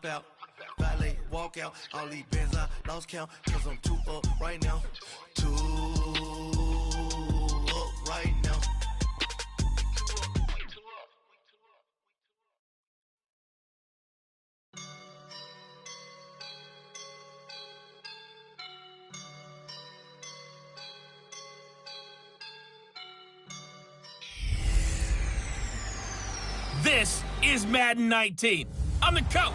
hop out, valet, walk out. All these bands I lost count, cause I'm too up right now. Too up right now. This is Madden 19. I'm the coach.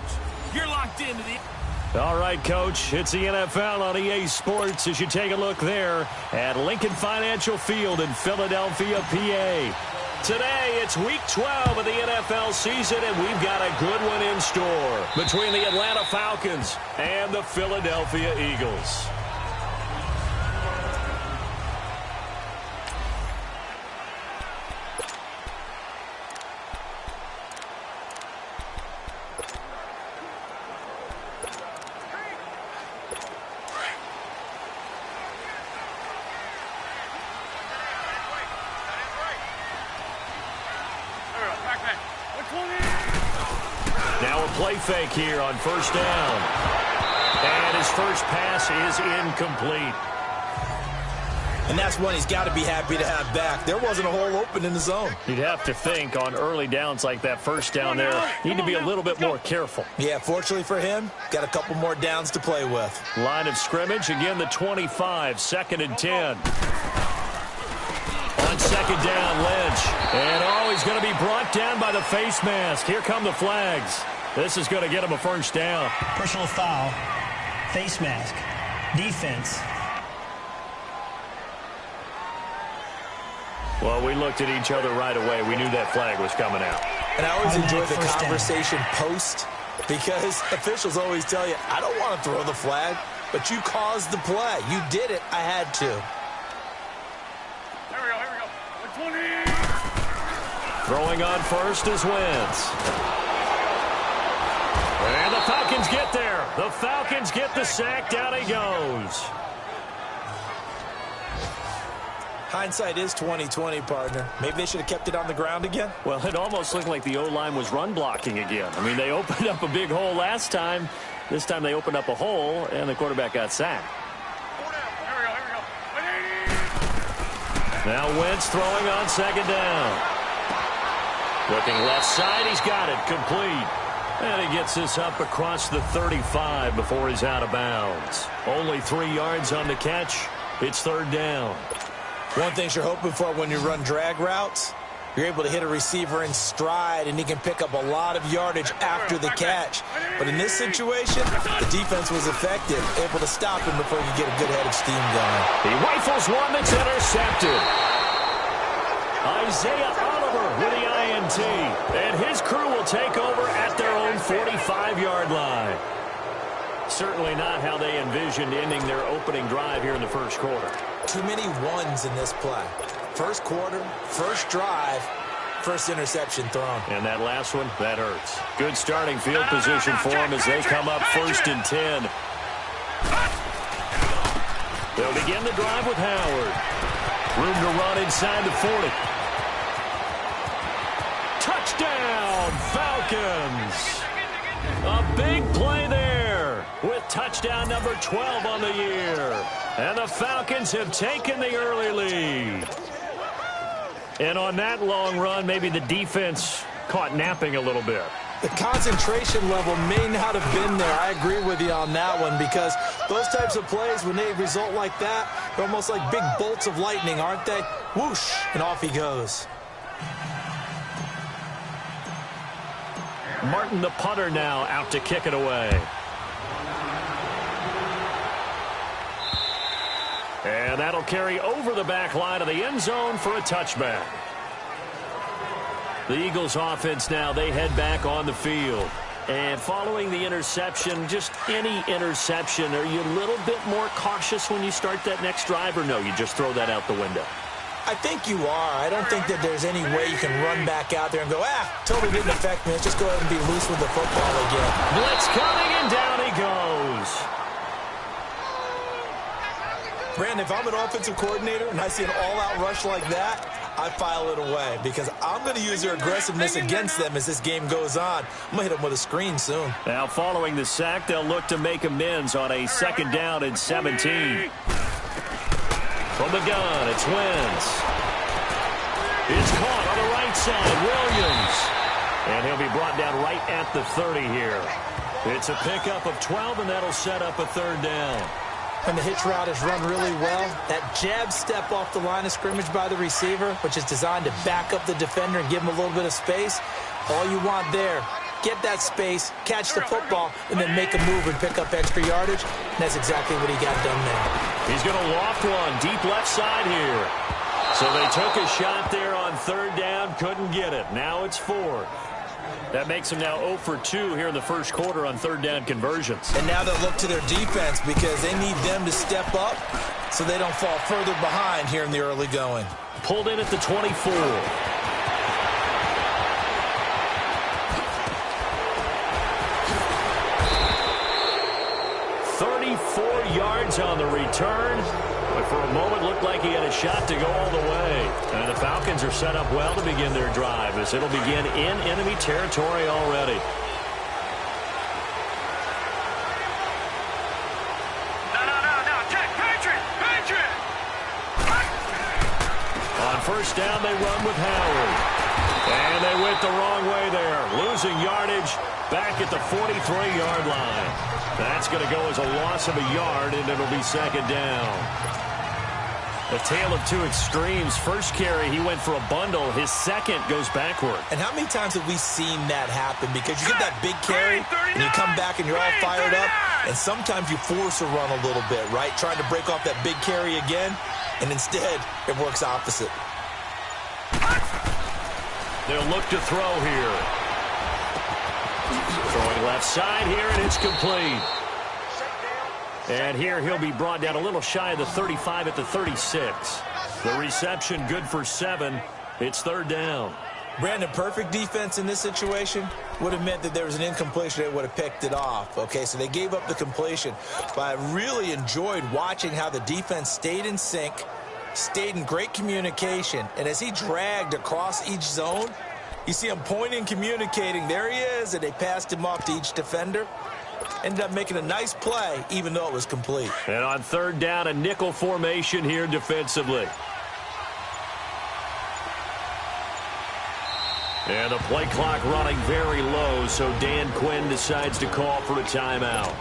You're locked into the... All right, Coach, it's the NFL on EA Sports as you take a look there at Lincoln Financial Field in Philadelphia, PA. Today, it's Week 12 of the NFL season, and we've got a good one in store between the Atlanta Falcons and the Philadelphia Eagles. Now a play fake here on first down. And his first pass is incomplete. And that's one he's got to be happy to have back. There wasn't a hole open in the zone. You'd have to think on early downs like that first down there, need to be a little bit more careful. Yeah, fortunately for him, got a couple more downs to play with. Line of scrimmage, again the 25, 2nd and 10. On second down, Lynch. And he's going to be brought down by the face mask. Here come the flags. This is going to get him a first down. Personal foul, face mask, defense. Well, we looked at each other right away. We knew that flag was coming out. And I always enjoy the conversation post because officials always tell you, I don't want to throw the flag, but you caused the play. You did it. I had to. Here we go. 20. Throwing on first is Wentz. And the Falcons get there. The Falcons get the sack. Down he goes. Hindsight is 20/20, partner. Maybe they should have kept it on the ground again. Well, it almost looked like the O-line was run blocking again. I mean, they opened up a big hole last time. This time they opened up a hole, and the quarterback got sacked. Now Wentz throwing on second down. Looking left side, he's got it, complete. And he gets this up across the 35 before he's out of bounds. Only 3 yards on the catch. It's third down. One thing you're hoping for when you run drag routes, you're able to hit a receiver in stride, and he can pick up a lot of yardage after the catch. But in this situation, the defense was effective, able to stop him before he could get a good head of steam going. He rifles one that's intercepted. Isaiah Oliver with the INT. And his crew will take over at their own 45-yard line. Certainly not how they envisioned ending their opening drive here in the first quarter. Too many ones in this play. First quarter, first drive, first interception thrown. And that last one, that hurts. Good starting field position for them as they come up 1st and 10. They'll begin the drive with Howard. Room to run inside the 40. Touchdown, Falcons! A big play there with touchdown number 12 on the year. And the Falcons have taken the early lead. And on that long run, maybe the defense caught napping a little bit. The concentration level may not have been there. I agree with you on that one because those types of plays, when they result like that, they're almost like big bolts of lightning, aren't they? Whoosh, and off he goes. Martin, the punter, now out to kick it away. And that'll carry over the back line of the end zone for a touchback. The Eagles offense now, they head back on the field. And following the interception, just any interception, are you a little bit more cautious when you start that next drive, or no, you just throw that out the window? I think you are. I don't think that there's any way you can run back out there and go, totally didn't affect me. Let's just go ahead and be loose with the football again. Blitz coming, and down he goes. Brandon, if I'm an offensive coordinator and I see an all-out rush like that, I file it away because I'm going to use their aggressiveness against them as this game goes on. I'm going to hit them with a screen soon. Now, following the sack, they'll look to make amends on a 2nd down and 17. From the gun, it's Wentz. It's caught on the right side, Williams. And he'll be brought down right at the 30 here. It's a pickup of 12, and that'll set up a 3rd down. And the hitch route is run really well. That jab step off the line of scrimmage by the receiver, which is designed to back up the defender and give him a little bit of space. All you want there, get that space, catch the football, and then make a move and pick up extra yardage. And that's exactly what he got done there. He's going to loft one deep left side here. So they took a shot there on 3rd down, couldn't get it. Now it's 4th. That makes them now 0 for 2 here in the first quarter on 3rd down conversions. And now they'll look to their defense because they need them to step up so they don't fall further behind here in the early going. Pulled in at the 24. 34 yards on the return. But for a moment, looked like he had a shot to go all the way. And the Falcons are set up well to begin their drive as it'll begin in enemy territory already. No. Check. Patriot. On 1st down, they run with Howard. And they went the wrong way there. Losing yardage back at the 43-yard line. That's going to go as a loss of a yard, and it'll be 2nd down. A tale of two extremes. First carry, he went for a bundle. His second goes backward. And how many times have we seen that happen? Because you get that big carry, and you come back and you're all fired up, and sometimes you force a run a little bit, right? Trying to break off that big carry again, and instead it works opposite. They'll look to throw here. Throwing left side here, and it's complete. And here he'll be brought down a little shy of the 35 at the 36. The reception good for 7. It's 3rd down. Brandon, perfect defense in this situation would have meant that there was an incompletion. They would have picked it off. Okay, so they gave up the completion. But I really enjoyed watching how the defense stayed in sync, stayed in great communication. And as he dragged across each zone, you see him pointing, communicating. There he is, and they passed him off to each defender. Ended up making a nice play, even though it was complete. And on 3rd down, a nickel formation here defensively. And the play clock running very low, so Dan Quinn decides to call for a timeout.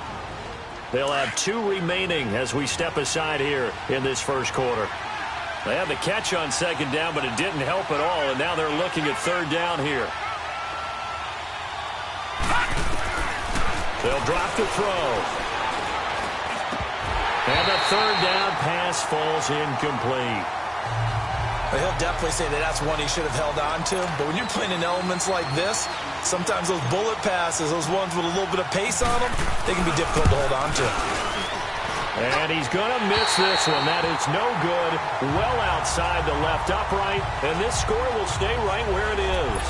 They'll have 2 remaining as we step aside here in this first quarter. They had the catch on 2nd down, but it didn't help at all, and now they're looking at 3rd down here. They'll drop to throw. And the 3rd down pass falls incomplete. Well, he'll definitely say that that's one he should have held on to. But when you're playing in elements like this, sometimes those bullet passes, those ones with a little bit of pace on them, they can be difficult to hold on to. And he's going to miss this one. That is no good. Well outside the left upright. And this score will stay right where it is.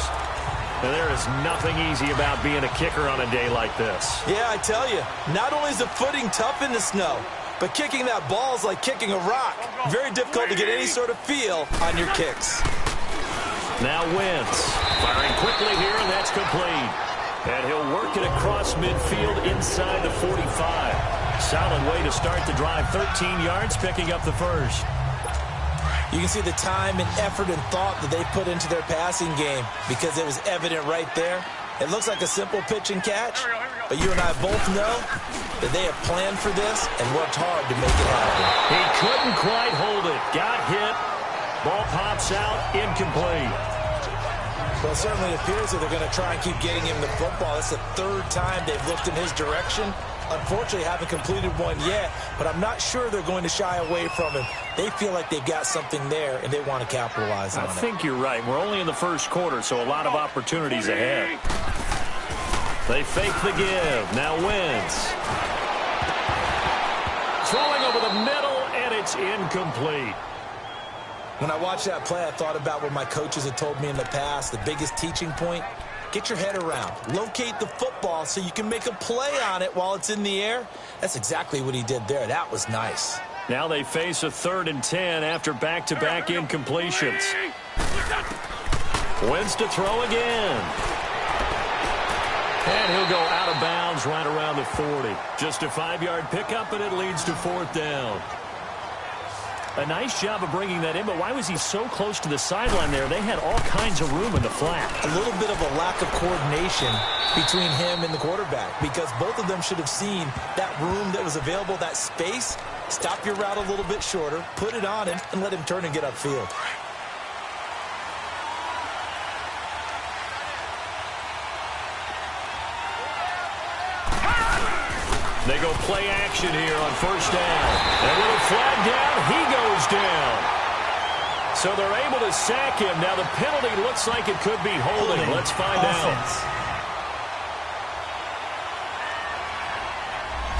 And there is nothing easy about being a kicker on a day like this. Yeah, I tell you, not only is the footing tough in the snow, but kicking that ball is like kicking a rock. Very difficult to get any sort of feel on your kicks. Now Wentz firing quickly here, and that's complete. And he'll work it across midfield inside the 45. Solid way to start the drive. 13 yards, picking up the first. You can see the time and effort and thought that they put into their passing game because it was evident right there. It looks like a simple pitch and catch, but you and I both know that they have planned for this and worked hard to make it happen. He couldn't quite hold it. Got hit. Ball pops out. Incomplete. Well, it certainly appears that they're going to try and keep getting him the football. It's the 3rd time they've looked in his direction. Unfortunately, haven't completed one yet, but I'm not sure they're going to shy away from him. They feel like they've got something there, and they want to capitalize on it. I think you're right. We're only in the first quarter, so a lot of opportunities ahead. They fake the give. Now Wentz. Throwing over the middle, and it's incomplete. When I watched that play, I thought about what my coaches had told me in the past. The biggest teaching point, get your head around. Locate the football so you can make a play on it while it's in the air. That's exactly what he did there. That was nice. Now they face a 3rd and 10 after back-to-back incompletions. Wins to throw again. And he'll go out of bounds right around the 40. Just a 5-yard pickup, and it leads to 4th down. A nice job of bringing that in, but why was he so close to the sideline there? They had all kinds of room in the flat. A little bit of a lack of coordination between him and the quarterback, because both of them should have seen that room that was available, that space. Stop your route a little bit shorter, put it on him, and let him turn and get upfield. They go play action here on 1st down. And with a flag down, he goes down. So they're able to sack him. Now the penalty looks like it could be holding. Let's find out.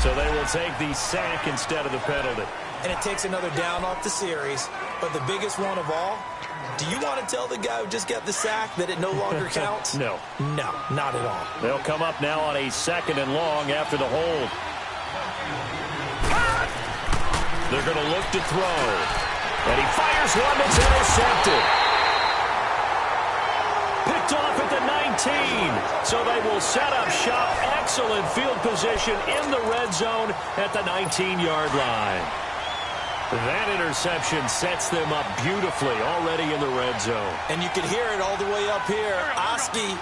So they will take the sack instead of the penalty. And it takes another down off the series. But the biggest one of all, do you want to tell the guy who just got the sack that it no longer counts? No. No, not at all. They'll come up now on a 2nd and long after the hold. They're going to look to throw. And he fires one that's intercepted. Picked off at the 19. So they will set up shop. Excellent field position in the red zone at the 19-yard line. That interception sets them up beautifully already in the red zone. And you can hear it all the way up here. Oski,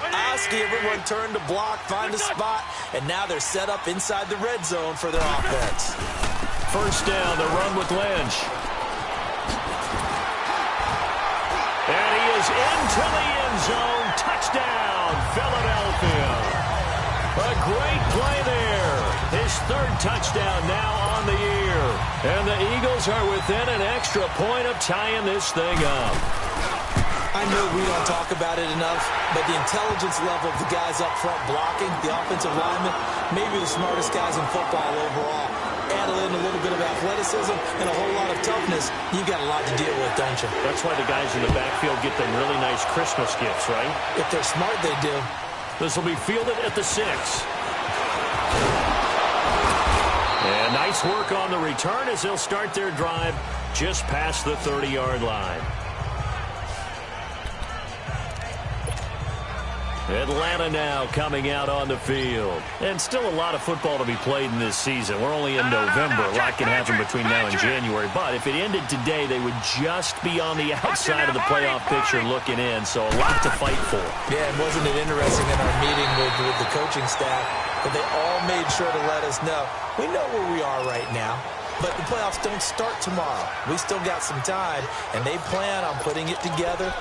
everyone turned to block, find a spot, and now they're set up inside the red zone for their offense. 1st down, the run with Lynch. And he is into the end zone. Touchdown, Philadelphia. A great play there. His 3rd touchdown now on the year. And the Eagles are within an extra point of tying this thing up. I know we don't talk about it enough, but the intelligence level of the guys up front blocking, the offensive linemen, maybe the smartest guys in football overall. Add in a little bit of athleticism and a whole lot of toughness, you've got a lot to deal with, don't you? That's why the guys in the backfield get them really nice Christmas gifts, right? If they're smart, they do. This will be fielded at the 6. And nice work on the return as they'll start their drive just past the 30-yard line. Atlanta now coming out on the field. And still a lot of football to be played in this season. We're only in November. A lot can happen between now and January. But if it ended today, they would just be on the outside of the playoff picture looking in. So a lot to fight for. Yeah, and wasn't it interesting in our meeting with the coaching staff that they all made sure to let us know, we know where we are right now, but the playoffs don't start tomorrow. We still got some time, and they plan on putting it together,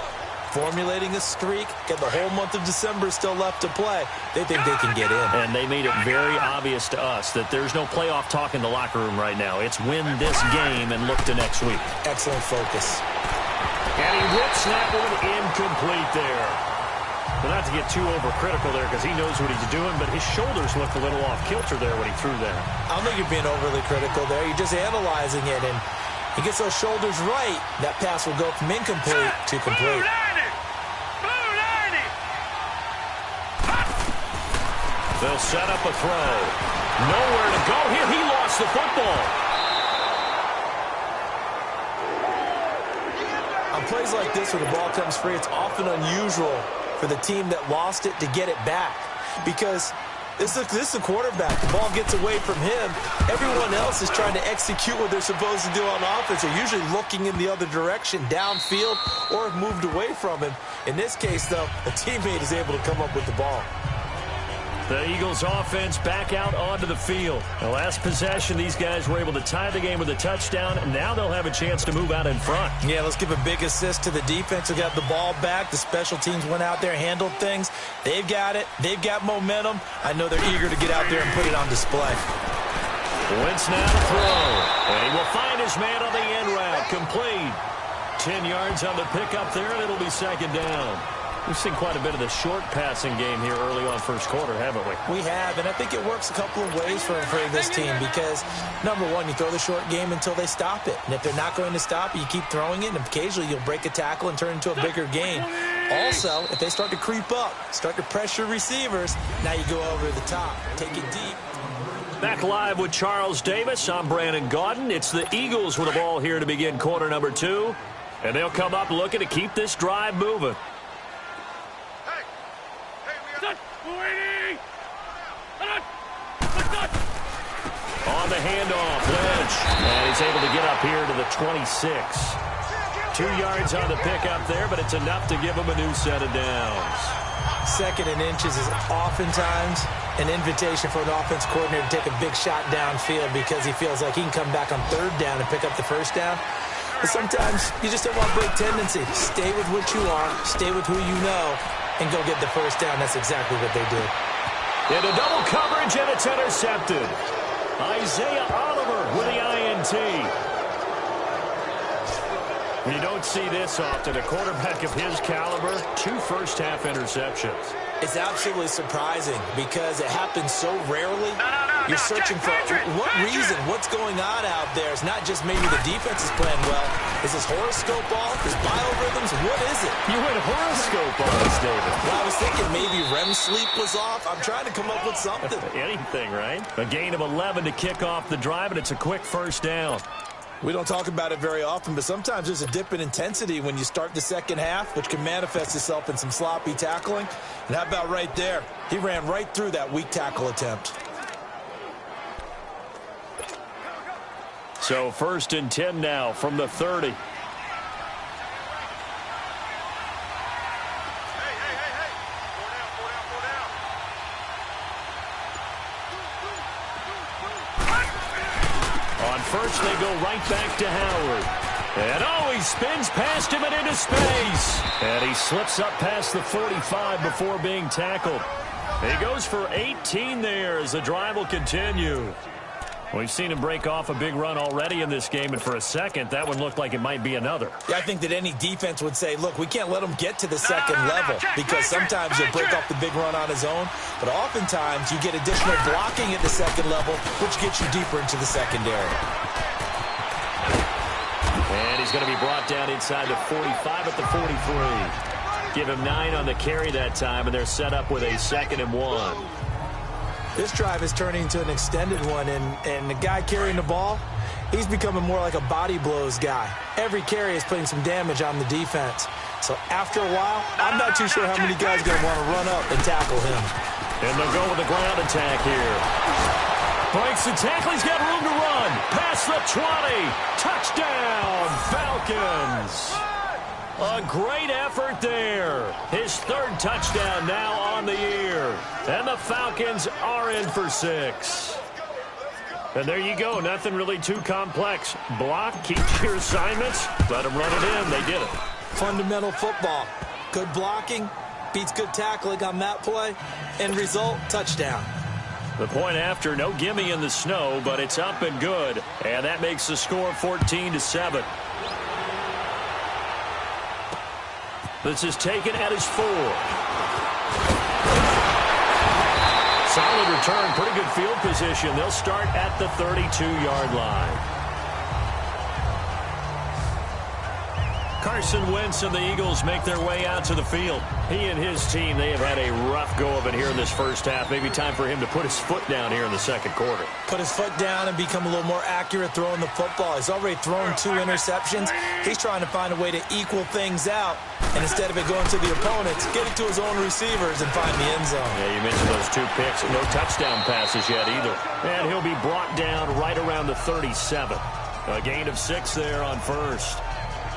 formulating a streak, get the whole month of December still left to play. They think they can get in. And they made it very obvious to us that there's no playoff talk in the locker room right now. It's win this game and look to next week. Excellent focus. And he whips that one incomplete there. Well, not to get too overcritical there because he knows what he's doing, but his shoulders looked a little off kilter there when he threw that. I don't think you're being overly critical there. You're just analyzing it, and he gets those shoulders right. That pass will go from incomplete to complete. They'll set up a throw. Nowhere to go here. He lost the football. On plays like this where the ball comes free, it's often unusual for the team that lost it to get it back, because this is a quarterback. The ball gets away from him. Everyone else is trying to execute what they're supposed to do on offense. They're usually looking in the other direction, downfield, or have moved away from him. In this case, though, a teammate is able to come up with the ball. The Eagles offense back out onto the field. The last possession, these guys were able to tie the game with a touchdown, and now they'll have a chance to move out in front. Yeah, let's give a big assist to the defense who got the ball back. The special teams went out there, handled things. They've got it. They've got momentum. I know they're eager to get out there and put it on display. Wentz now to throw. And he will find his man on the end route. Complete. 10 yards on the pickup there, and it'll be 2nd down. We've seen quite a bit of the short passing game here early on first quarter, haven't we? We have, and I think it works a couple of ways for this team because, number one, you throw the short game until they stop it. And if they're not going to stop it, you keep throwing it, and occasionally you'll break a tackle and turn it into a bigger gain. Also, if they start to creep up, start to pressure receivers, now you go over the top, take it deep. Back live with Charles Davis. I'm Brandon Gaudin. It's the Eagles with the ball here to begin quarter number 2. And they'll come up looking to keep this drive moving. On the handoff, Lynch. And he's able to get up here to the 26. 2 yards on the pickup there, but it's enough to give him a new set of downs. 2nd and inches is oftentimes an invitation for an offense coordinator to take a big shot downfield because he feels like he can come back on 3rd down and pick up the 1st down. But sometimes you just don't want break tendency. Stay with what you are, stay with who you know, and go get the 1st down. That's exactly what they did. Into double coverage, and it's intercepted. Isaiah Oliver with the INT. You don't see this often. A quarterback of his caliber, 2 first-half interceptions. It's absolutely surprising because it happens so rarely. You're searching for what reason, what's going on out there. It's not just maybe the defense is playing well. Is his horoscope off? His biorhythms? What is it? You went horoscope on us, David. Well, I was thinking maybe REM sleep was off. I'm trying to come up with something. Anything, right? A gain of 11 to kick off the drive, and it's a quick 1st down. We don't talk about it very often, but sometimes there's a dip in intensity when you start the 2nd half, which can manifest itself in some sloppy tackling. And how about right there? He ran right through that weak tackle attempt. So 1st and 10 now from the 30. First, they go right back to Howard. And he spins past him and into space. And he slips up past the 45 before being tackled. He goes for 18 there as the drive will continue. We've seen him break off a big run already in this game, and for a second, that one looked like it might be another. Yeah, I think that any defense would say, look, we can't let him get to the 2nd level because sometimes he'll break off the big run on his own, but oftentimes you get additional blocking at the 2nd level, which gets you deeper into the secondary. And he's going to be brought down inside the 45 at the 43. Give him 9 on the carry that time, and they're set up with a 2nd and 1. This drive is turning into an extended one, and the guy carrying the ball, he's becoming more like a body blows guy. Every carry is putting some damage on the defense. So after a while, I'm not too sure how many guys are going to want to run up and tackle him. And they'll go with the ground attack here. Breaks the tackle. He's got room to run. Past the 20. Touchdown, Falcons. A great effort there. His 3rd touchdown now on the year. And the Falcons are in for 6. And there you go. Nothing really too complex. Block, keep your assignments, let them run it in. They did it. Fundamental football. Good blocking beats good tackling on that play. End result, touchdown. The point after, no gimme in the snow, but it's up and good. And that makes the score 14-7. This is taken at his 4. Solid return, pretty good field position. They'll start at the 32-yard line. Carson Wentz and the Eagles make their way out to the field. He and his team, they have had a rough go of it here in this 1st half. Maybe time for him to put his foot down here in the 2nd quarter. Put his foot down and become a little more accurate throwing the football. He's already thrown 2 interceptions. He's trying to find a way to equal things out. And instead of it going to the opponents, get it to his own receivers and find the end zone. Yeah, you mentioned those 2 picks. No touchdown passes yet either. And he'll be brought down right around the 37. A gain of 6 there on 1st.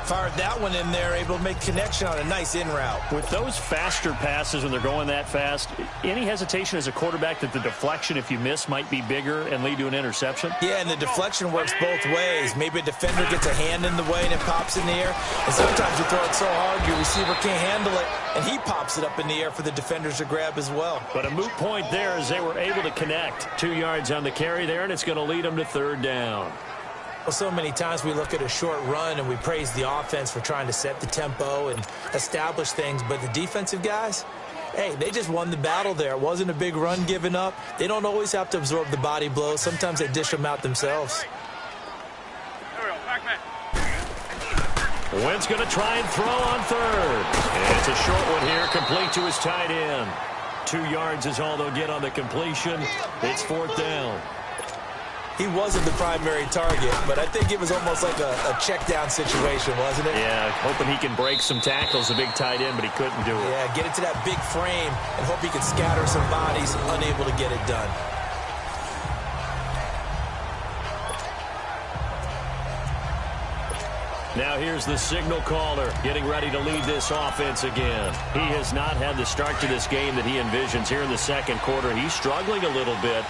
Fired that one in there, able to make connection on a nice in route. With those faster passes when they're going that fast, any hesitation as a quarterback that the deflection, if you miss, might be bigger and lead to an interception? Yeah, and the deflection works both ways. Maybe a defender gets a hand in the way and it pops in the air. And sometimes you throw it so hard your receiver can't handle it, and he pops it up in the air for the defenders to grab as well. But a moot point there as they were able to connect. 2 yards on the carry there, and it's going to lead them to 3rd down. Well, so many times we look at a short run and we praise the offense for trying to set the tempo and establish things, but the defensive guys, hey, they just won the battle there. It wasn't a big run given up. They don't always have to absorb the body blows. Sometimes they dish them out themselves. Wentz going to try and throw on 3rd. And it's a short one here, complete to his tight end. 2 yards is all they'll get on the completion. It's 4th down. He wasn't the primary target, but I think it was almost like a check down situation, wasn't it? Yeah, hoping he can break some tackles, a big tight end, but he couldn't do it. Yeah, get it to that big frame and hope he can scatter some bodies, unable to get it done. Now here's the signal caller getting ready to lead this offense again. He has not had the start to this game that he envisions here in the second quarter. He's struggling a little bit.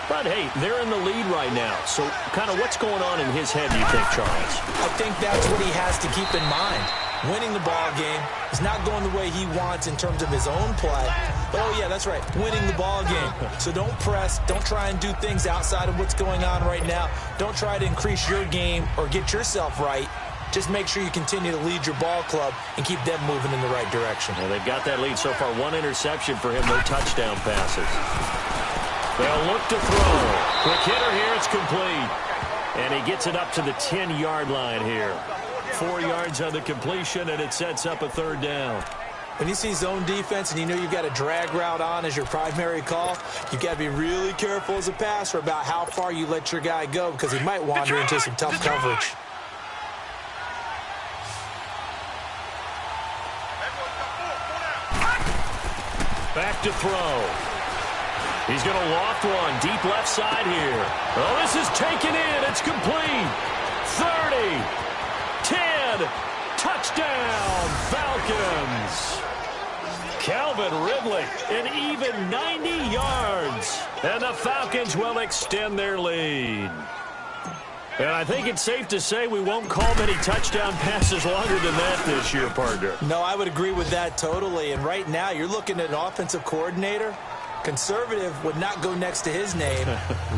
But, hey, they're in the lead right now. So kind of what's going on in his head, do you think, Charles? I think that's what he has to keep in mind. Winning the ball game is not going the way he wants in terms of his own play. But, oh, yeah, that's right, winning the ball game. So don't press. Don't try and do things outside of what's going on right now. Don't try to increase your game or get yourself right. Just make sure you continue to lead your ball club and keep them moving in the right direction. Well, they've got that lead so far. One interception for him, no touchdown passes. They'll look to throw. Quick hitter here, it's complete. And he gets it up to the 10-yard line here. 4 yards on the completion, and it sets up a third down. When you see zone defense and you know you've got a drag route on as your primary call, you've got to be really careful as a passer about how far you let your guy go because he might wander into some tough coverage. Back to throw. He's going to loft one deep left side here. Oh, this is taken in. It's complete. 30, 10, touchdown, Falcons. Calvin Ridley, an even 90 yards. And the Falcons will extend their lead. And I think it's safe to say we won't call many touchdown passes longer than that this year, partner. No, I would agree with that totally. And right now, you're looking at an offensive coordinator. Conservative would not go next to his name.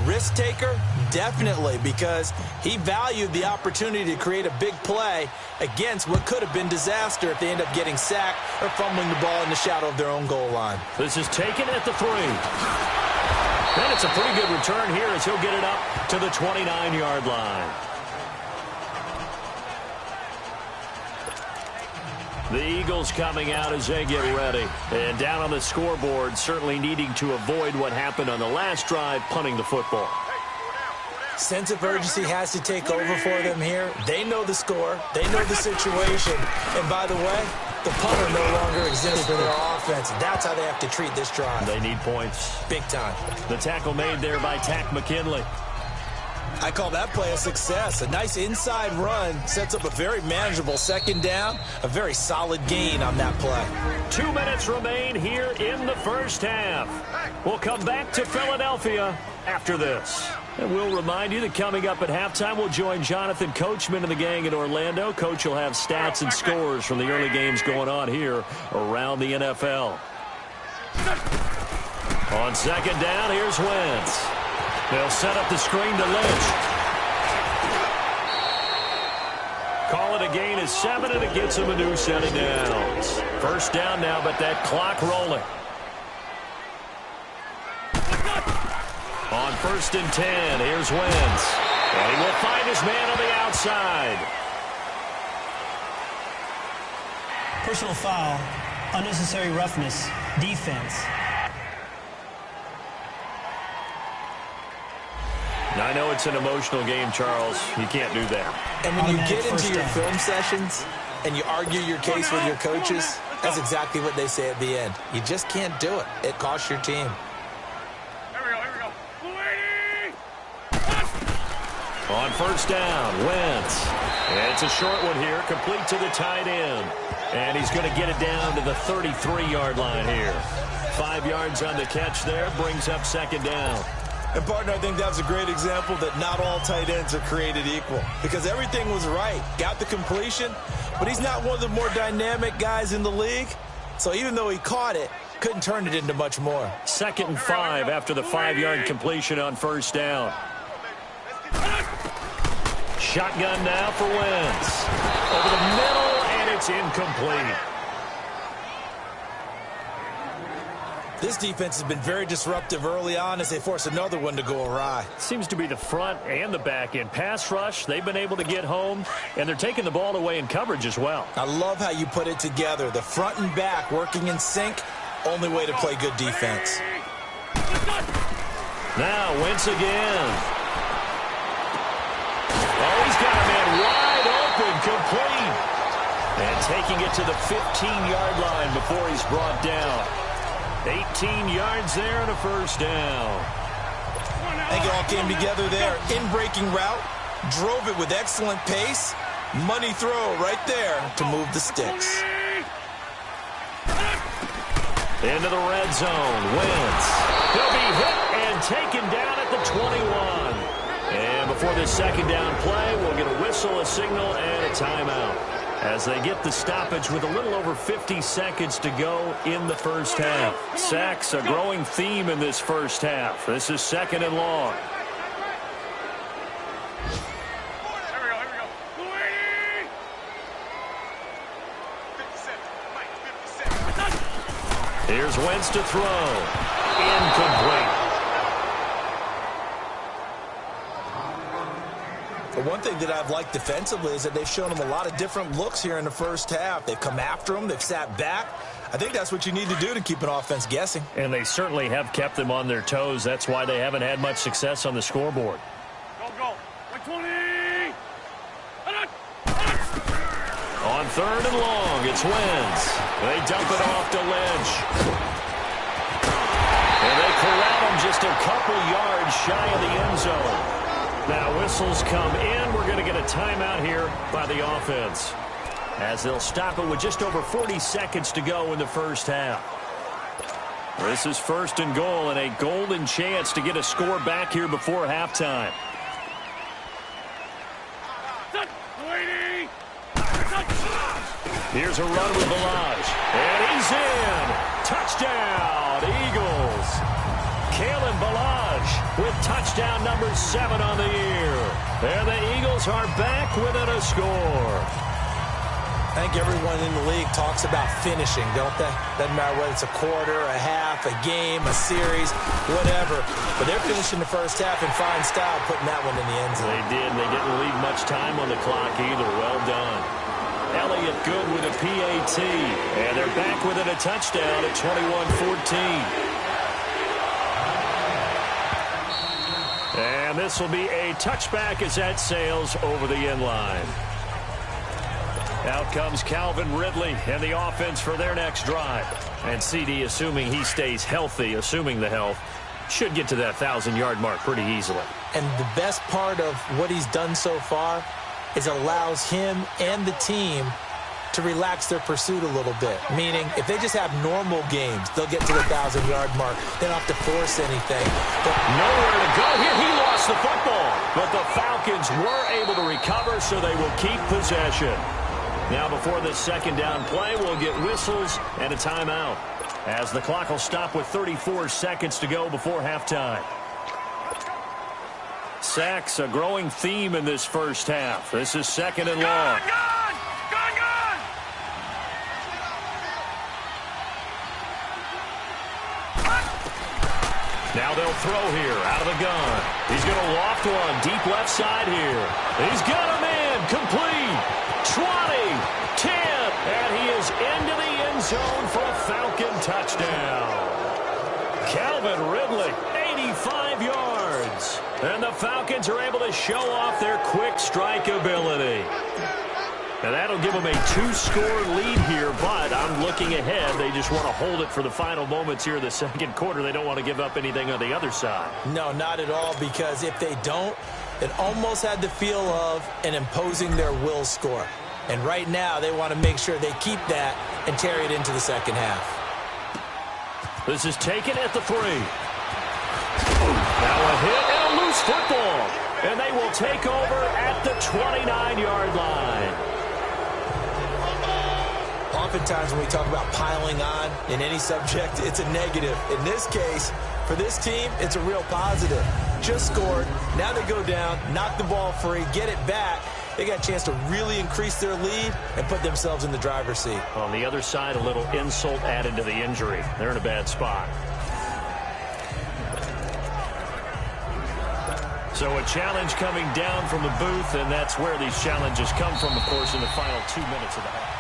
Risk taker, definitely, because he valued the opportunity to create a big play against what could have been disaster if they end up getting sacked or fumbling the ball in the shadow of their own goal line. This is taken at the 3. And it's a pretty good return here as he'll get it up to the 29-yard line. The Eagles coming out as they get ready. And down on the scoreboard, certainly needing to avoid what happened on the last drive, punting the football. Sense of urgency has to take over for them here. They know the score. They know the situation. And by the way, the punter no longer exists for their offense. That's how they have to treat this drive. They need points. Big time. The tackle made there by Tack McKinley. I call that play a success. A nice inside run sets up a very manageable second down. A very solid gain on that play. 2 minutes remain here in the first half. We'll come back to Philadelphia after this. And we'll remind you that coming up at halftime, we'll join Jonathan Coachman and the gang in Orlando. Coach will have stats and scores from the early games going on here around the NFL. On second down, here's Wentz. They'll set up the screen to Lynch. Call it a gain of 7, and it gets him a new set of downs. First down now, but that clock rolling. On 1st and 10, here's Wentz. And he will find his man on the outside. Personal foul, unnecessary roughness, defense. I know it's an emotional game, Charles. You can't do that. And when you get into your film sessions and you argue your case with your coaches, that's exactly what they say at the end. You just can't do it. It costs your team. On first down, Wentz. And it's a short one here, complete to the tight end. And he's going to get it down to the 33-yard line here. 5 yards on the catch there, brings up second down. And, partner, I think that's a great example that not all tight ends are created equal because everything was right. Got the completion, but he's not one of the more dynamic guys in the league. So even though he caught it, couldn't turn it into much more. 2nd and 5 after the 5-yard completion on first down. Shotgun now for Wentz. Over the middle, and it's incomplete. This defense has been very disruptive early on as they force another one to go awry. Seems to be the front and the back end. Pass rush, they've been able to get home, and they're taking the ball away in coverage as well. I love how you put it together. The front and back working in sync, only way to play good defense. Now Wentz again. got a man wide open, complete. And taking it to the 15-yard line before he's brought down. 18 yards there and a first down. I think it all came together there. In-breaking route, drove it with excellent pace. Money throw right there to move the sticks. Into the red zone. Wentz. He'll be hit and taken down at the 21. And before this second down play, we'll get a whistle, a signal, and a timeout. As they get the stoppage with a little over 50 seconds to go in the first half. Sacks, a growing theme in this first half. This is second and long. Here's Wentz to throw. Incomplete. But one thing that I've liked defensively is that they've shown them a lot of different looks here in the first half. They've come after them. They've sat back. I think that's what you need to do to keep an offense guessing. And they certainly have kept them on their toes. That's why they haven't had much success on the scoreboard. Go. 20. On third and long, it's Wentz. They dump it off to Lynch. And they corral him just a couple yards shy of the end zone. Now whistles come in. We're going to get a timeout here by the offense, as they'll stop it with just over 40 seconds to go in the first half. This is first and goal and a golden chance to get a score back here before halftime. Here's a run with Balaj. And he's in. Touchdown, Eagles. Kalen Balaj with touchdown number 7 on the year. And the Eagles are back within a score. I think everyone in the league talks about finishing, don't they? Doesn't matter whether it's a quarter, a half, a game, a series, whatever. But they're finishing the first half in fine style, putting that one in the end zone. They did. They didn't leave much time on the clock either. Well done. Elliott good with a PAT. And they're back within a touchdown at 21-14. And this will be a touchback as that sails over the end line. Out comes Calvin Ridley and the offense for their next drive. And CD, assuming he stays healthy, assuming the health, should get to that 1,000-yard mark pretty easily. And the best part of what he's done so far is allows him and the team to relax their pursuit a little bit. Meaning, if they just have normal games, they'll get to the 1,000-yard mark. They don't have to force anything. But nowhere to go here. He lost the football. But the Falcons were able to recover, so they will keep possession. Now, before this second down play, we'll get whistles and a timeout, as the clock will stop with 34 seconds to go before halftime. Sacks, a growing theme in this first half. This is second and long. Gone! Now they'll throw here out of the gun. He's going to loft one deep left side here. He's got him in. Complete. 20, 10, and he is into the end zone for a Falcon touchdown. Calvin Ridley, 85 yards. And the Falcons are able to show off their quick strike ability. And that'll give them a 2-score lead here, but I'm looking ahead. They just want to hold it for the final moments here in the second quarter. They don't want to give up anything on the other side. No, not at all, because if they don't, it almost had the feel of an imposing their will score. And right now, they want to make sure they keep that and carry it into the second half. This is taken at the 3. Now a hit and a loose football. And they will take over at the 29-yard line. Oftentimes when we talk about piling on in any subject, it's a negative. In this case, for this team, it's a real positive. Just scored. Now they go down, knock the ball free, get it back. They got a chance to really increase their lead and put themselves in the driver's seat. On the other side, a little insult added to the injury. They're in a bad spot. So a challenge coming down from the booth, and that's where these challenges come from, of course, in the final 2 minutes of the half.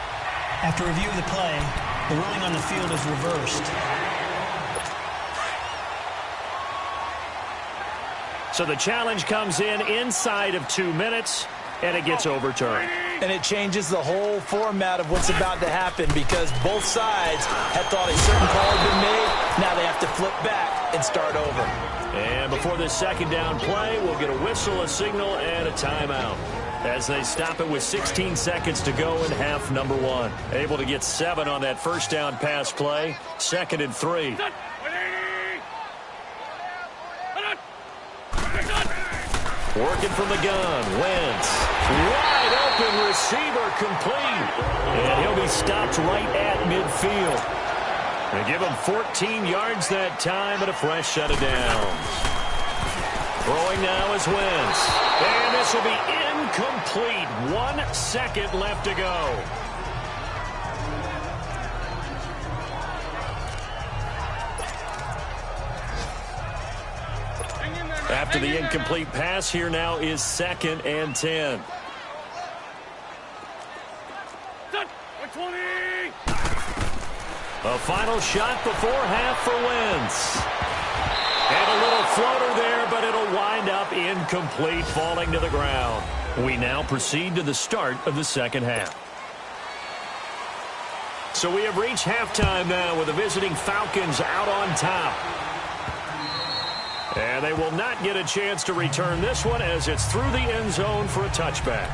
After review of the play, the ruling on the field is reversed. So the challenge comes in inside of 2 minutes. and it gets overturned. And it changes the whole format of what's about to happen because both sides had thought a certain call had been made. Now they have to flip back and start over. And before this second down play, we'll get a whistle, a signal, and a timeout as they stop it with 16 seconds to go in half number 1. Able to get 7 on that first down pass play. 2nd and 3. Working from the gun, Wentz. Wide open receiver complete. And he'll be stopped right at midfield. They give him 14 yards that time and a fresh set of downs. Throwing now is Wentz. And this will be incomplete. 1 second left to go. After the incomplete pass, here now is 2nd and 10. A final shot before half for Wentz. And a little floater there, but it'll wind up incomplete, falling to the ground. We now proceed to the start of the second half. So we have reached halftime now with the visiting Falcons out on top. And they will not get a chance to return this one as it's through the end zone for a touchback.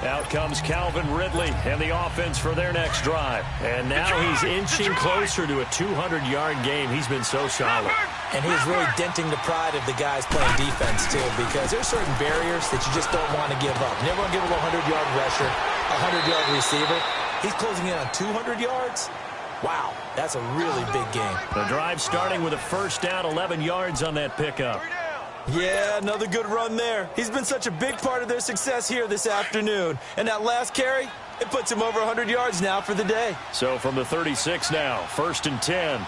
Out comes Calvin Ridley and the offense for their next drive. And now he's inching closer to a 200-yard game. He's been so solid. And he's really denting the pride of the guys playing defense, too, because there's certain barriers that you just don't want to give up. Never want to give up a 100-yard rusher, a 100-yard receiver. He's closing in on 200 yards. Wow, that's a really big game. The drive starting with a first down, 11 yards on that pickup. Yeah, another good run there. He's been such a big part of their success here this afternoon. And that last carry, it puts him over 100 yards now for the day. So from the 36 now, 1st and 10.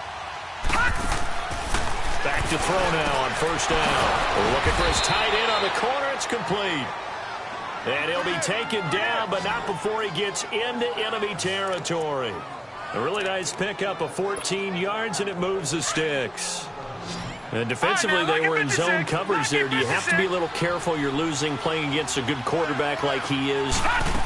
Back to throw now on first down. Looking for his tight end on the corner. It's complete. And he'll be taken down, but not before he gets into enemy territory. A really nice pickup of 14 yards, and it moves the sticks. And defensively, they were in zone coverage there. Do you have to be a little careful? You're losing playing against a good quarterback like he is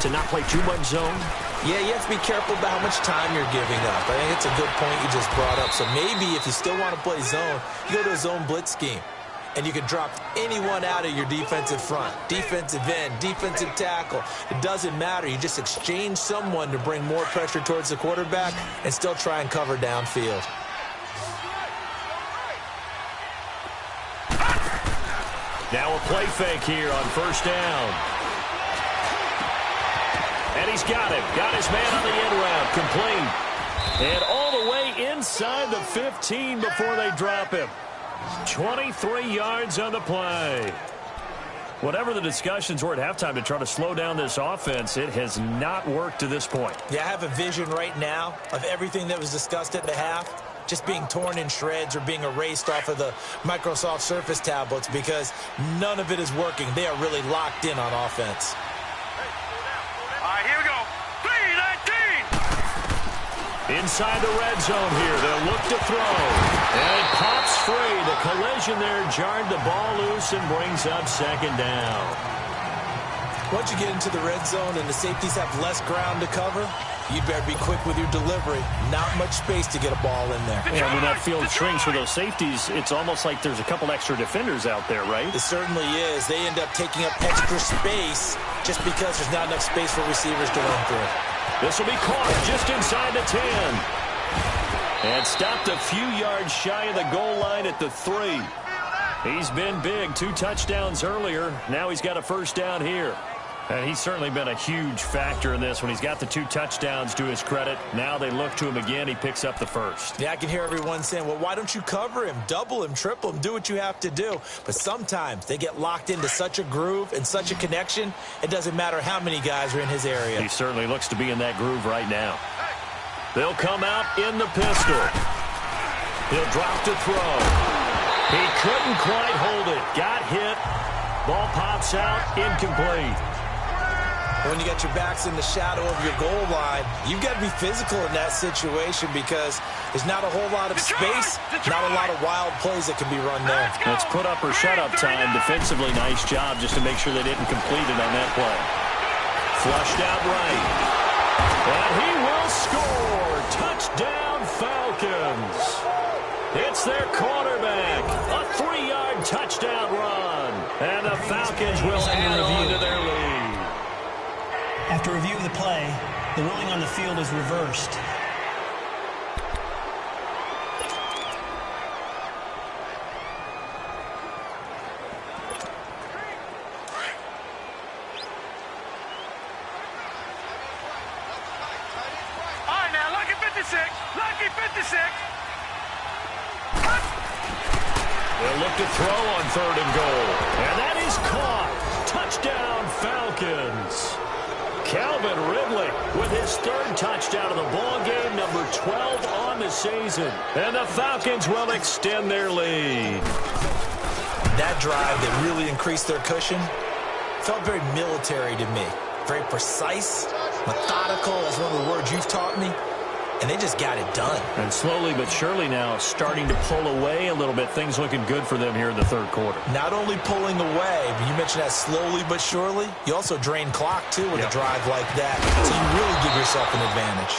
to not play too much zone? Yeah, you have to be careful about how much time you're giving up. I think it's a good point you just brought up. So maybe if you still want to play zone, you go to a zone blitz scheme. And you can drop anyone out of your defensive front, defensive end, defensive tackle. It doesn't matter. You just exchange someone to bring more pressure towards the quarterback and still try and cover downfield. Now a play fake here on first down. And he's got him. Got his man on the end route. Complete. And all the way inside the 15 before they drop him. 23 yards on the play. Whatever the discussions were at halftime to try to slow down this offense, it has not worked to this point. Yeah, I have a vision right now of everything that was discussed at the half just being torn in shreds or being erased off of the Microsoft Surface tablets because none of it is working. They are really locked in on offense. All right, here we go. 3-19. Inside the red zone here, they'll look to throw. And it pops free. The collision there jarred the ball loose and brings up second down. Once you get into the red zone and the safeties have less ground to cover, you better be quick with your delivery. Not much space to get a ball in there. Yeah, when that field shrinks with those safeties, it's almost like there's a couple extra defenders out there, right? It certainly is. They end up taking up extra space just because there's not enough space for receivers to run through. This will be caught just inside the 10. And stopped a few yards shy of the goal line at the 3. He's been big. 2 touchdowns earlier. Now he's got a first down here. And he's certainly been a huge factor in this when he's got the 2 touchdowns to his credit. Now they look to him again. He picks up the first. Yeah, I can hear everyone saying, well, why don't you cover him, double him, triple him, do what you have to do. But sometimes they get locked into such a groove and such a connection, it doesn't matter how many guys are in his area. He certainly looks to be in that groove right now. They'll come out in the pistol. He'll drop to throw. He couldn't quite hold it. Got hit. Ball pops out. Incomplete. When you got your backs in the shadow of your goal line, you've got to be physical in that situation because there's not a whole lot of space, not a lot of wild plays that can be run there. It's put up or shut up time. Defensively, nice job just to make sure they didn't complete it on that play. Flushed out right. And he will score. Touchdown, Falcons. It's their quarterback. A 3-yard touchdown run. And the Falcons will add on to their lead. After review of the play, the ruling on the field is reversed. All right, now, lucky 56. Lucky 56. They'll look to throw on 3rd and goal. And that is caught. Touchdown, Falcons. Calvin Ridley with his 3rd touchdown of the ball game, number 12 on the season. And the Falcons will extend their lead. That drive that really increased their cushion felt very military to me. Very precise, methodical. That's one of the words you've taught me. And they just got it done. And slowly but surely now starting to pull away a little bit. Things looking good for them here in the 3rd quarter. Not only pulling away, but you mentioned that slowly but surely. You also drain clock, too, with a drive like that. So you really give yourself an advantage.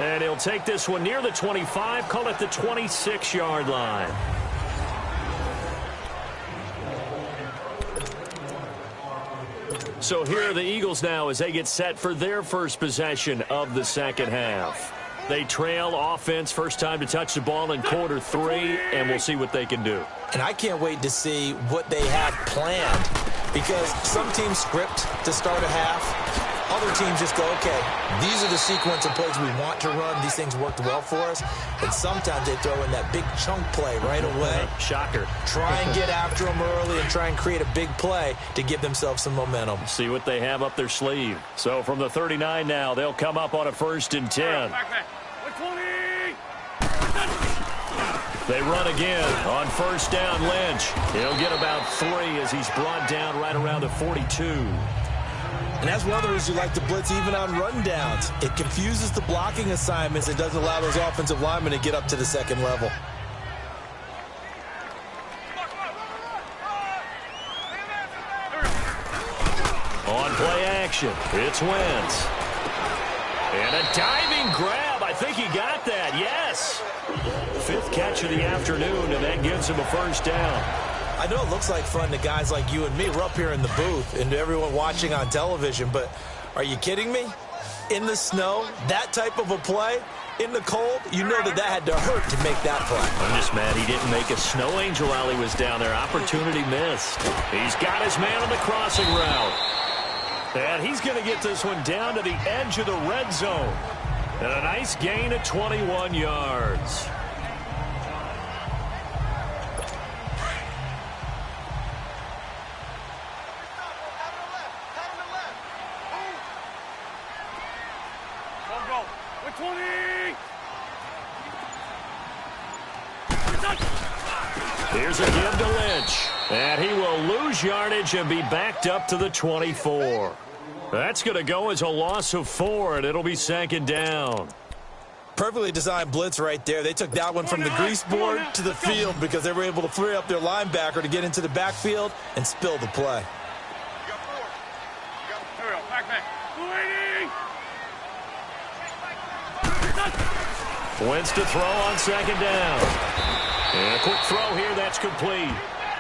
And he'll take this one near the 25, call it the 26-yard line. So here are the Eagles now as they get set for their first possession of the second half. They trail offense, first time to touch the ball in quarter 3, and we'll see what they can do. And I can't wait to see what they have planned because some teams script to start a half. Other teams just go, okay, these are the sequence of plays we want to run. These things worked well for us. And sometimes they throw in that big chunk play right away. Shocker. Try and get after them early and try and create a big play to give themselves some momentum. See what they have up their sleeve. So from the 39 now, they'll come up on a 1st and 10. They run again on 1st down. Lynch. He'll get about 3 as he's brought down right around the 42. And that's one of the reasons you like to blitz even on rundowns. It confuses the blocking assignments. It doesn't allow those offensive linemen to get up to the 2nd level. On play action, it's Wentz. And a diving grab. I think he got that, yes. 5th catch of the afternoon, and that gives him a 1st down. I know it looks like fun to guys like you and me. We're up here in the booth and to everyone watching on television, but are you kidding me? In the snow, that type of a play, in the cold, you know that had to hurt to make that play. I'm just mad he didn't make a snow angel while he was down there. Opportunity missed. He's got his man on the crossing route. And he's going to get this one down to the edge of the red zone. And a nice gain of 21 yards. Here's a give to Lynch. And he will lose yardage and be backed up to the 24. That's going to go as a loss of 4, and it'll be 2nd down. Perfectly designed blitz right there. They took that one from the grease board to the field because they were able to free up their linebacker to get into the backfield and spill the play. Wentz to throw on 2nd down. And a quick throw here, that's complete.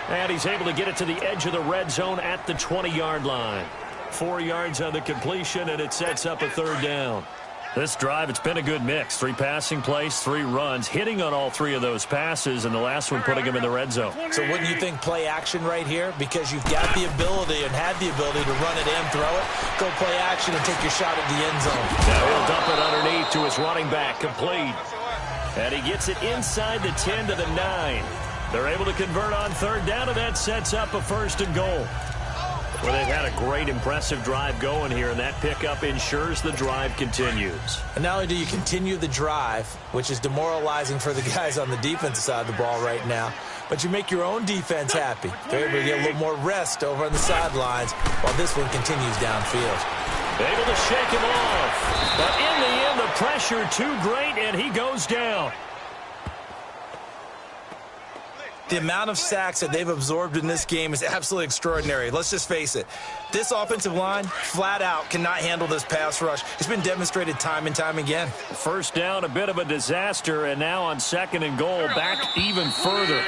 And he's able to get it to the edge of the red zone at the 20-yard line. 4 yards on the completion, and it sets up a 3rd down. This drive, it's been a good mix. 3 passing plays, 3 runs, hitting on all 3 of those passes, and the last one putting him in the red zone. So wouldn't you think play action right here? Because you've got the ability and had the ability to run it and throw it. Go play action and take your shot at the end zone. Now he'll dump it underneath to his running back, complete. And he gets it inside the 10 to the 9. They're able to convert on 3rd down, and that sets up a 1st and goal. Well, they've had a great, impressive drive going here, and that pickup ensures the drive continues. And not only do you continue the drive, which is demoralizing for the guys on the defensive side of the ball right now, but you make your own defense happy. They're able to get a little more rest over on the sidelines while this one continues downfield. Able to shake him off. But in the end, the pressure too great, and he goes down. The amount of sacks that they've absorbed in this game is absolutely extraordinary. Let's just face it. This offensive line, flat out, cannot handle this pass rush. It's been demonstrated time and time again. First down, a bit of a disaster, and now on 2nd and goal, back even further.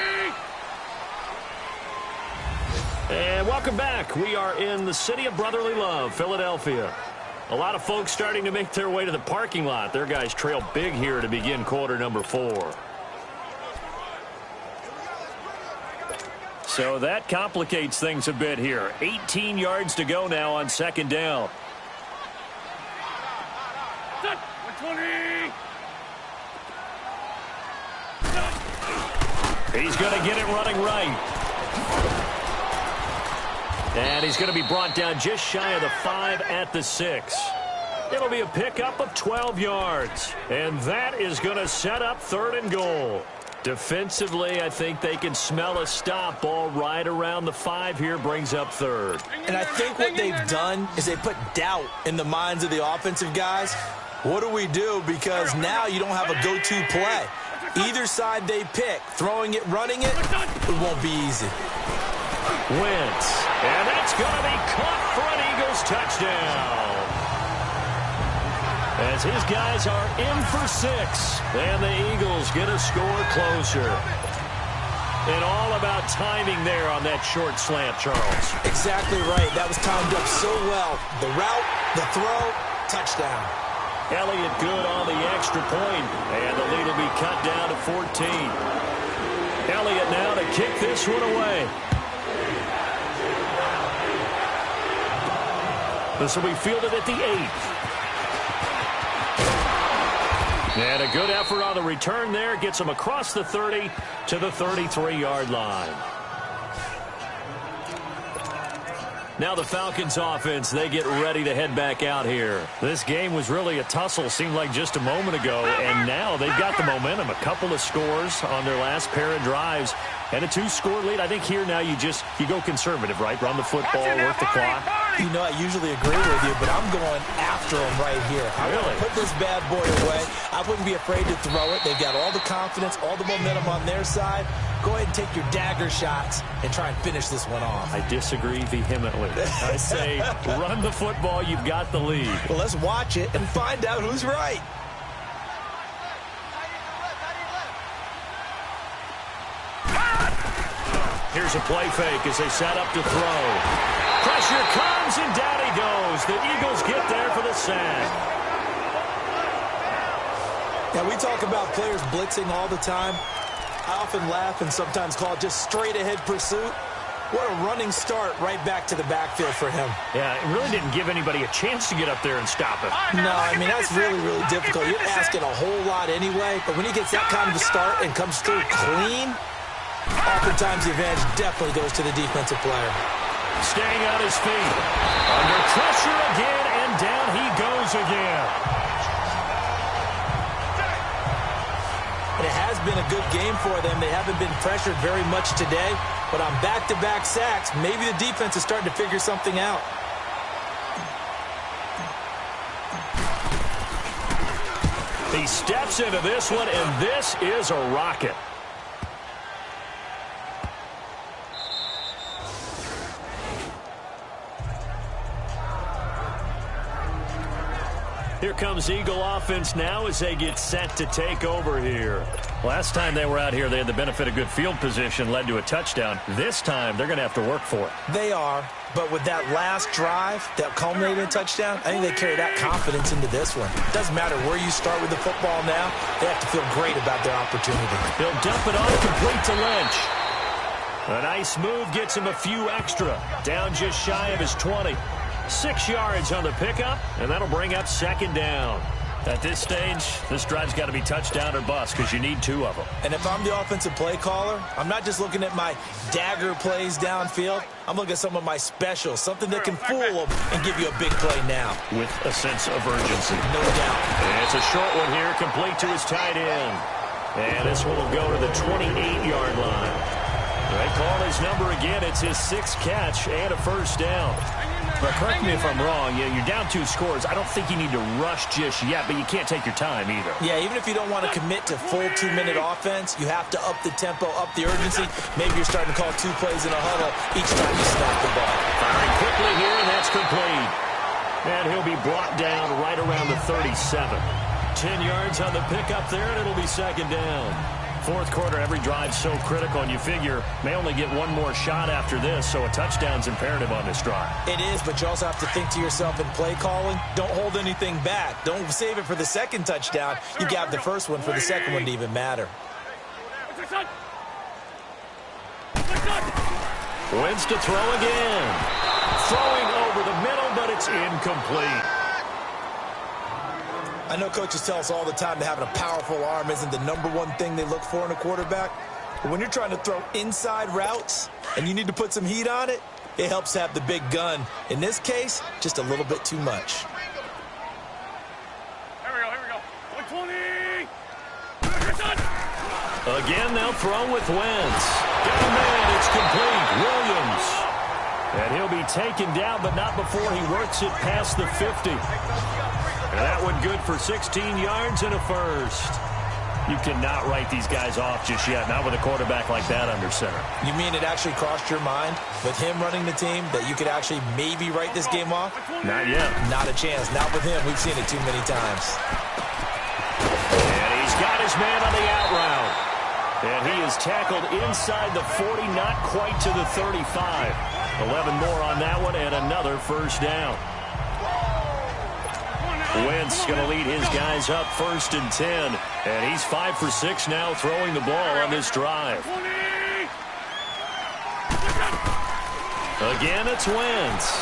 And welcome back. We are in the city of brotherly love, Philadelphia. A lot of folks starting to make their way to the parking lot. Their guys trail big here to begin quarter number 4. So that complicates things a bit here. 18 yards to go now on 2nd down. He's going to get it running right. And he's going to be brought down just shy of the 5 at the 6. It'll be a pickup of 12 yards. And that is going to set up 3rd and goal. Defensively, I think they can smell a stop. Ball right around the 5 here, brings up 3rd. And I think what they've done is they put doubt in the minds of the offensive guys. What do we do? Because now you don't have a go-to play. Either side they pick, throwing it, running it, it won't be easy. Wentz, and that's going to be caught for an Eagles touchdown. As his guys are in for 6, and the Eagles get a score closer. And all about timing there on that short slant, Charles. Exactly right. That was timed up so well. The route, the throw, touchdown. Elliott good on the extra point, and the lead will be cut down to 14. Elliott now to kick this one away. This will be fielded at the 8. And a good effort on the return there. Gets him across the 30 to the 33-yard line. Now the Falcons offense, they get ready to head back out here. This game was really a tussle, seemed like just a moment ago, and now they've got the momentum. A couple of scores on their last pair of drives and a 2-score lead. I think here now you go conservative, right? Run the football, work the clock. You know, I usually agree with you, but I'm going after him right here. I want to put this bad boy away. I wouldn't be afraid to throw it. They've got all the confidence, all the momentum on their side. Go ahead and take your dagger shots and try and finish this one off. I disagree vehemently. I say run the football. You've got the lead. Well, let's watch it and find out who's right. Here's a play fake as they set up to throw. Pressure comes, and down he goes. The Eagles get there for the sack. Now, we talk about players blitzing all the time. I often laugh and sometimes call it just straight-ahead pursuit. What a running start right back to the backfield for him. Yeah, it really didn't give anybody a chance to get up there and stop him. No, I mean, that's really, really difficult. You're asking a whole lot anyway, but when he gets that kind of a start and comes through clean, oftentimes the advantage definitely goes to the defensive player. Staying on his feet. Under pressure again, and down he goes again. And it has been a good game for them. They haven't been pressured very much today, but on back-to-back sacks, maybe the defense is starting to figure something out. He steps into this one, and this is a rocket. Here comes Eagle offense now as they get set to take over here. Last time they were out here, they had the benefit of good field position, led to a touchdown. This time, they're going to have to work for it. They are, but with that last drive that culminated in a touchdown, I think they carry that confidence into this one. It doesn't matter where you start with the football now. They have to feel great about their opportunity. He'll dump it off complete to Lynch. A nice move gets him a few extra. Down just shy of his 20. 6 yards on the pickup, and that'll bring up 2nd down. At this stage, this drive's got to be touchdown or bust because you need 2 of them. And if I'm the offensive play caller, I'm not just looking at my dagger plays downfield. I'm looking at some of my specials, something that can fool them and give you a big play now. With a sense of urgency. No doubt. And it's a short one here, complete to his tight end. And this one will go to the 28-yard line. They call his number again. It's his 6th catch and a first down. But correct me if I'm wrong. Yeah, you're down 2 scores. I don't think you need to rush just yet, but you can't take your time either. Yeah, even if you don't want to commit to full 2-minute offense, you have to up the tempo, up the urgency. Maybe you're starting to call 2 plays in a huddle each time you snap the ball. Firing quickly here, and that's complete. And he'll be brought down right around the 37. 10 yards on the pickup there, and it'll be 2nd down. 4th quarter, every drive's so critical, and you figure may only get 1 more shot after this, so a touchdown's imperative on this drive. It is, but you also have to think to yourself in play calling, don't hold anything back. Don't save it for the 2nd touchdown. You got the 1st one for the 2nd one to even matter. Wins to throw again. Throwing over the middle, but it's incomplete. I know coaches tell us all the time that having a powerful arm isn't the #1 thing they look for in a quarterback. But when you're trying to throw inside routes and you need to put some heat on it, it helps to have the big gun. In this case, just a little bit too much. Here we go. 120. Again, they'll throw with Wentz. Got a man, it's complete. Williams. And he'll be taken down, but not before he works it past the 50. And that one good for 16 yards and a first. You cannot write these guys off just yet, not with a quarterback like that under center. You mean it actually crossed your mind with him running the team that you could actually maybe write this game off? Not yet. Not a chance. Not with him. We've seen it too many times. And he's got his man on the out route. And he is tackled inside the 40, not quite to the 35. 11 more on that one and another first down. Wentz going to lead his guys up 1st and 10. And he's 5 for 6 now throwing the ball on this drive. Again, it's Wentz.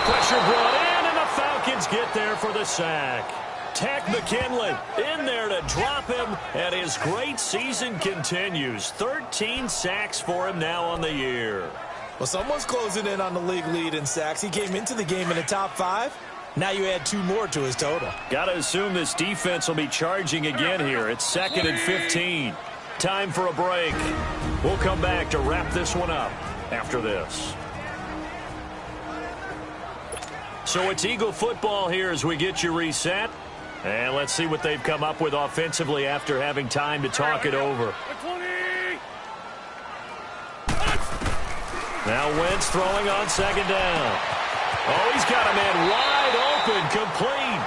Pressure brought in, and the Falcons get there for the sack. Tack McKinley in there to drop him, and his great season continues. 13 sacks for him now on the year. Well, someone's closing in on the league lead in sacks. He came into the game in the top 5. Now you add 2 more to his total. Got to assume this defense will be charging again here. It's 2nd and 15. Time for a break. We'll come back to wrap this one up after this. So it's Eagle football here as we get you reset. And let's see what they've come up with offensively after having time to talk it over. Now Wentz throwing on 2nd down. Oh, he's got a man wide open, complete.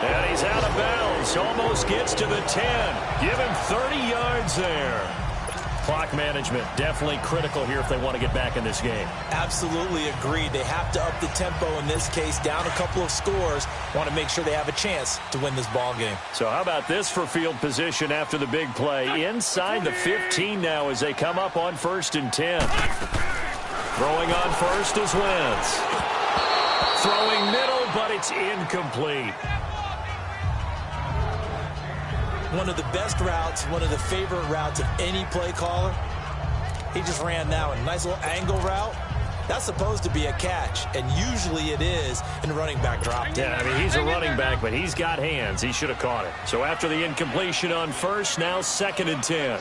And he's out of bounds. Almost gets to the 10. Give him 30 yards there. Clock management definitely critical here if they want to get back in this game. Absolutely agreed. They have to up the tempo in this case, down a couple of scores. Want to make sure they have a chance to win this ball game. So how about this for field position after the big play? Inside the 15 now as they come up on 1st and 10. Throwing on first is Wentz. Throwing middle, but it's incomplete. One of the best routes, one of the favorite routes of any play caller. He just ran that one. Nice little angle route. That's supposed to be a catch, and usually it is, and the running back dropped it. Yeah, I mean, he's a running back, but he's got hands. He should have caught it. So after the incompletion on first, now 2nd and 10.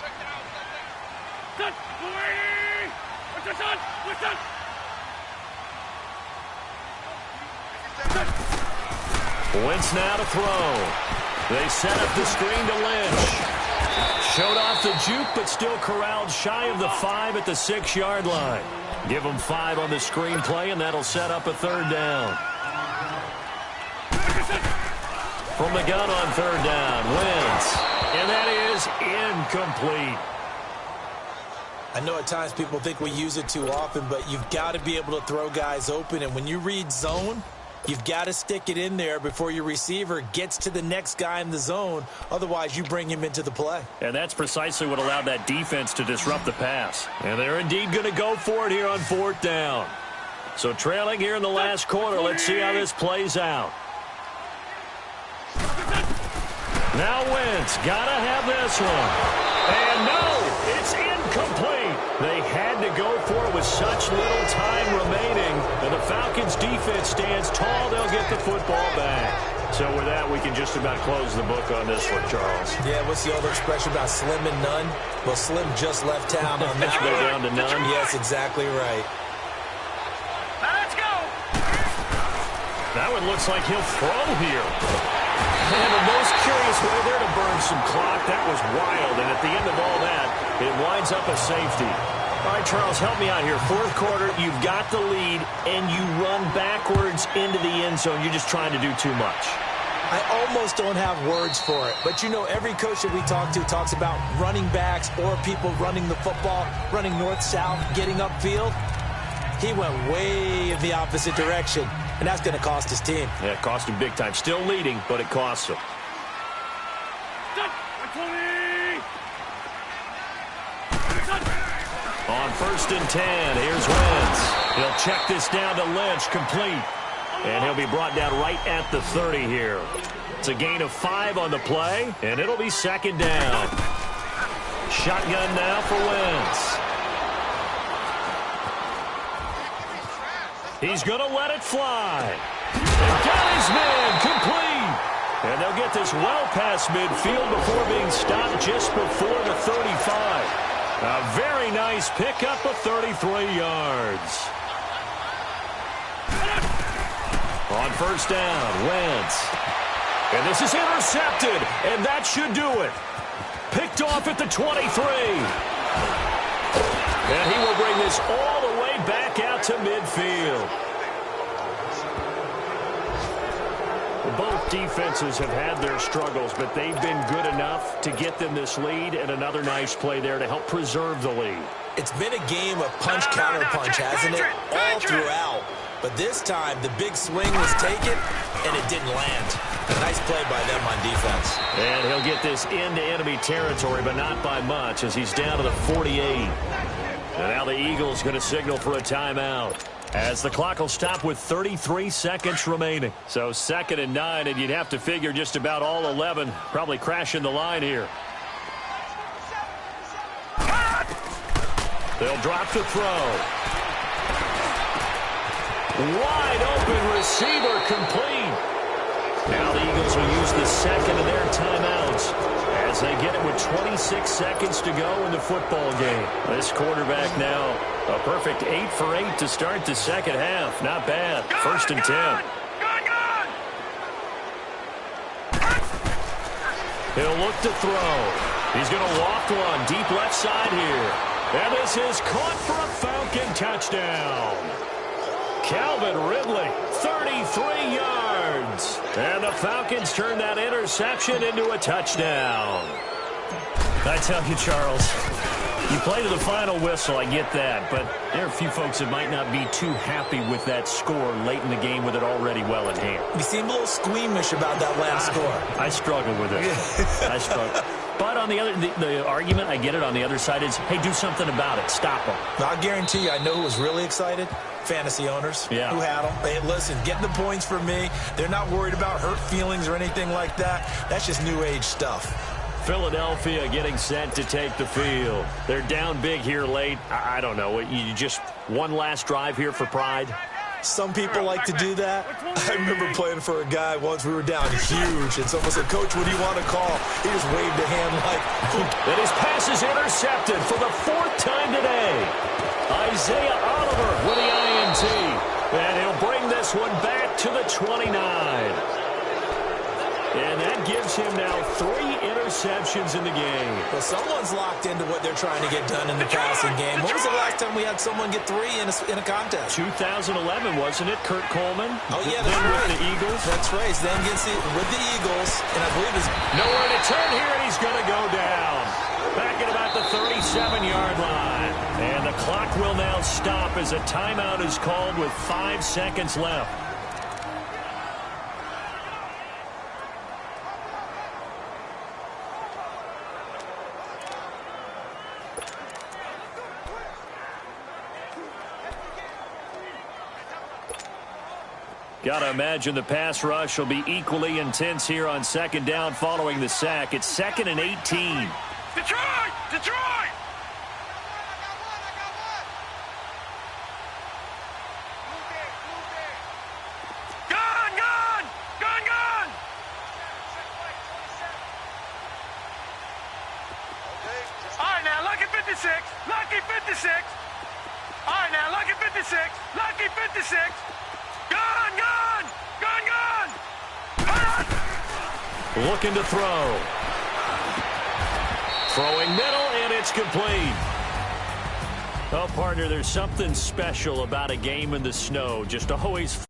Wentz now to throw. They set up the screen to Lynch. Showed off the juke, but still corralled shy of the 5 at the 6-yard line. Give them 5 on the screen play, and that'll set up a 3rd down. From the gun on 3rd down, Wentz. And that is incomplete. I know at times people think we use it too often, but you've got to be able to throw guys open. And when you read zone, you've got to stick it in there before your receiver gets to the next guy in the zone. Otherwise, you bring him into the play. And that's precisely what allowed that defense to disrupt the pass. And they're indeed going to go for it here on 4th down. So trailing here in the last quarter, let's see how this plays out. Now Wentz, gotta have this one. And no, it's incomplete. They had to go for it with such little time remaining. And the Falcons defense stands tall. They'll get the football back. So with that, we can just about close the book on this one, Charles. Yeah, what's the old expression about slim and none? Well, Slim just left town on that. Go down to none? Yes, exactly right. Let's go. That one looks like he'll throw here. And the most curious way there to burn some clock. That was wild. And at the end of all that, it winds up a safety. All right, Charles, help me out here. Fourth quarter, you've got the lead, and you run backwards into the end zone. You're just trying to do too much. I almost don't have words for it. But, you know, every coach that we talk to talks about running backs or people running the football, running north-south, getting upfield. He went way in the opposite direction, and that's going to cost his team. Yeah, it cost him big time. Still leading, but it costs him. On 1st and 10, here's Wentz. He'll check this down to Lynch, complete. And he'll be brought down right at the 30 here. It's a gain of 5 on the play, and it'll be 2nd down. Shotgun now for Wentz. He's going to let it fly. And got his man complete. And they'll get this well past midfield before being stopped just before the 35. A very nice pickup of 33 yards. On 1st down, Wentz. And this is intercepted, and that should do it. Picked off at the 23. And he will bring this all the way back out to midfield. Both defenses have had their struggles, but they've been good enough to get them this lead, and another nice play there to help preserve the lead. It's been a game of punch-counter-punch, hasn't it? All throughout. But this time, the big swing was taken, and it didn't land. A nice play by them on defense. And he'll get this into enemy territory, but not by much, as he's down to the 48. And now the Eagles going to signal for a timeout, as the clock will stop with 33 seconds remaining. So 2nd and 9, and you'd have to figure just about all 11 probably crashing the line here. They'll drop to throw. Wide open receiver complete. Now the Eagles will use the 2nd of their timeouts as they get it with 26 seconds to go in the football game. This quarterback now a perfect 8 for 8 to start the 2nd half. Not bad. 1st and 10. He'll look to throw. He's going to walk one deep left side here. And this is caught for a Falcon touchdown. Calvin Ridley, 33 yards. And the Falcons turn that interception into a touchdown. I tell you, Charles, you play to the final whistle, I get that. But there are a few folks that might not be too happy with that score late in the game with it already well in hand. You seem a little squeamish about that last score. I struggle with it. I struggle. But on the other, the argument, I get it, on the other side is, hey, do something about it. Stop them. I'll guarantee you, I know who was really excited. Fantasy owners who had them. Hey, listen, getting the points for me. They're not worried about hurt feelings or anything like that. That's just new age stuff. Philadelphia getting set to take the field. They're down big here late. I don't know. You just one last drive here for pride? Some people like to do that. I remember playing for a guy once. We were down huge, and someone said, "Coach, what do you want to call?" He just waved a hand like... And his pass is intercepted for the 4th time today. Isaiah Oliver with the INT. And he'll bring this one back to the 29. And that gives him now 3 interceptions in the game. Well, someone's locked into what they're trying to get done in the passing game. When was the last time we had someone get 3 in a contest? 2011, wasn't it? Kurt Coleman? Oh, yeah, that's right. With the Eagles? That's right. Then gets it with the Eagles. And I believe it's... Nowhere to turn here, and he's going to go down. Back at about the 37-yard line. And the clock will now stop as a timeout is called with 5 seconds left. Got to imagine the pass rush will be equally intense here on second down following the sack. It's 2nd and 18. Detroit! Detroit! Gun! Gun! Gun! Gun! All right, now, lucky 56. Lucky 56. All right, now, lucky 56. Lucky 56. Gun! Gun! Gun! Gun! Looking to throw. Throwing middle, and it's complete. Oh, partner, there's something special about a game in the snow. Just always